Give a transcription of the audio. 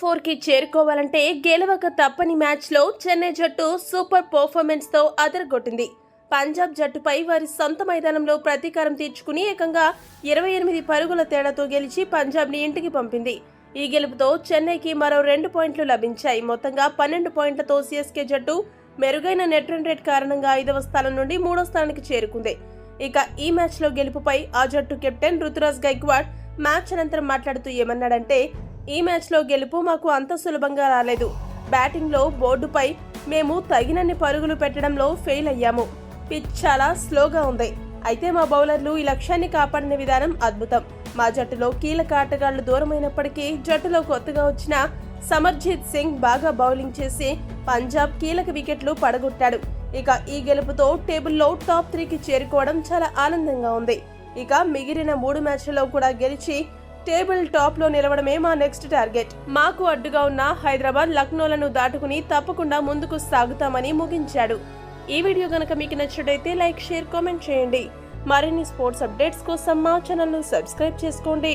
4కి చేరుకోవాలంటే గెలవక తప్పని మ్యాచ్లో చెన్నై జట్టు సూపర్ పర్ఫార్మెన్స్తో అదరగొట్టింది. పంజాబ్ జట్టుపై వారి సొంత మైదానంలో ప్రతీకారం తీర్చుకుని ఏకంగా 28 పరుగుల తేడాతో గెలిచి పంజాబ్ని ఇంటికి పంపింది. ఈ గెలుపుతో చెన్నైకి మరో 2 పాయింట్లు లభించాయి. మొత్తంగా 12 పాయింట్లతో సిఎస్కే జట్టు మెరుగైన నెట్ రన్ రేట్ కారణంగా 5వ స్థానం నుండి 3వ స్థానానికి చేరుకుంది. ఇక ఈ మ్యాచ్లో గెలుపుపై ఆ జట్టు కెప్టెన్ రుతురాజ్ గైక్వాడ్ మ్యాచ్ అనంతరం మాట్లాడుతూ ఏమన్నాడంటే, ఈ మ్యాచ్లో గెలుపు మాకు అంత సులభంగా రాలేదు. బ్యాటింగ్లో బోర్డుపై మేము తగినన్ని పరుగులు పెట్టడంలో ఫెయిల్ అయ్యాము. పిచ్ చాలా స్లోగా ఉంది. అయితే మా బౌలర్లు ఈ లక్ష్యాన్ని కాపాడిన విధానం అద్భుతం. మా జట్టులో కీలక ఆటగాళ్లు దూరమైనప్పటికీ జట్టులో కొత్తగా వచ్చిన సమర్జిత్ సింగ్ బాగా బౌలింగ్ చేసి పంజాబ్ కీలక వికెట్లు పడగొట్టాడు. ఇక ఈ గెలుపుతో టేబుల్లో టాప్ 3కి చేరుకోవడం చాలా ఆనందంగా ఉంది. ఇక మిగిలిన 3 మ్యాచ్లలో కూడా గెలిచి టేబుల్ టాప్ లో నిలవడమే మా నెక్స్ట్ టార్గెట్. మాకు అడ్డుగా ఉన్న హైదరాబాద్, లక్నోలను దాటుకుని తప్పకుండా ముందుకు సాగుతామని ముగించాడు. ఈ వీడియో గనక మీకు నచ్చినట్లయితే లైక్, షేర్, కామెంట్ చేయండి. మరిన్ని స్పోర్ట్స్ అప్డేట్స్ కోసం మా ఛానల్ ను సబ్స్క్రైబ్ చేసుకోండి.